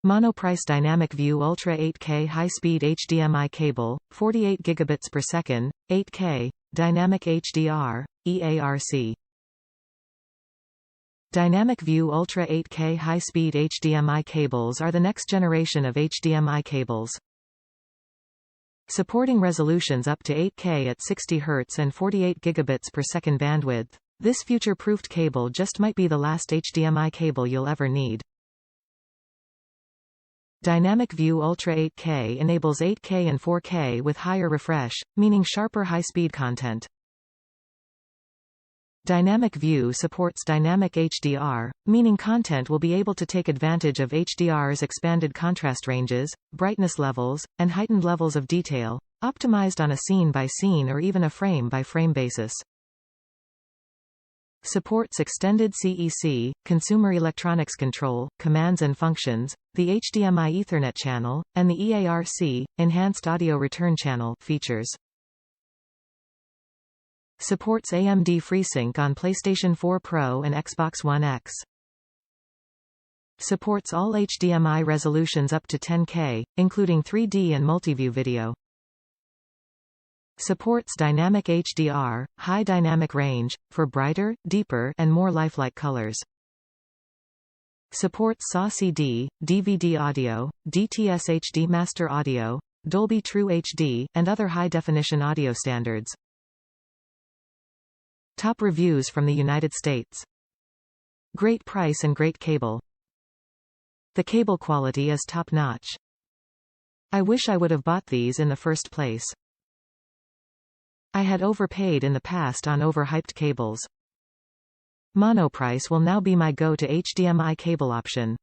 Monoprice DynamicView Ultra 8K High Speed HDMI Cable, 48 gigabits per second, 8K, Dynamic HDR, eARC. DynamicView Ultra 8K High Speed HDMI cables are the next generation of HDMI cables. Supporting resolutions up to 8K at 60 Hz and 48 gigabits per second bandwidth, this future-proofed cable just might be the last HDMI cable you'll ever need. DynamicView Ultra 8K enables 8K and 4K with higher refresh, meaning sharper high-speed content. DynamicView supports Dynamic HDR, meaning content will be able to take advantage of HDR's expanded contrast ranges, brightness levels, and heightened levels of detail, optimized on a scene-by-scene or even a frame-by-frame basis. Supports extended CEC, consumer electronics control, commands and functions, the HDMI Ethernet Channel, and the eARC, enhanced audio return channel features. Supports AMD FreeSync on PlayStation 4 Pro and Xbox One X. Supports all HDMI resolutions up to 10K, including 3D and multiview video. Supports Dynamic HDR, high dynamic range, for brighter, deeper, and more lifelike colors. Supports SAW CD, DVD audio, DTS HD Master Audio, Dolby True HD, and other high-definition audio standards. Top reviews from the United States. Great price and great cable. The cable quality is top-notch. I wish I would have bought these in the first place. I had overpaid in the past on overhyped cables. Monoprice will now be my go-to HDMI cable option.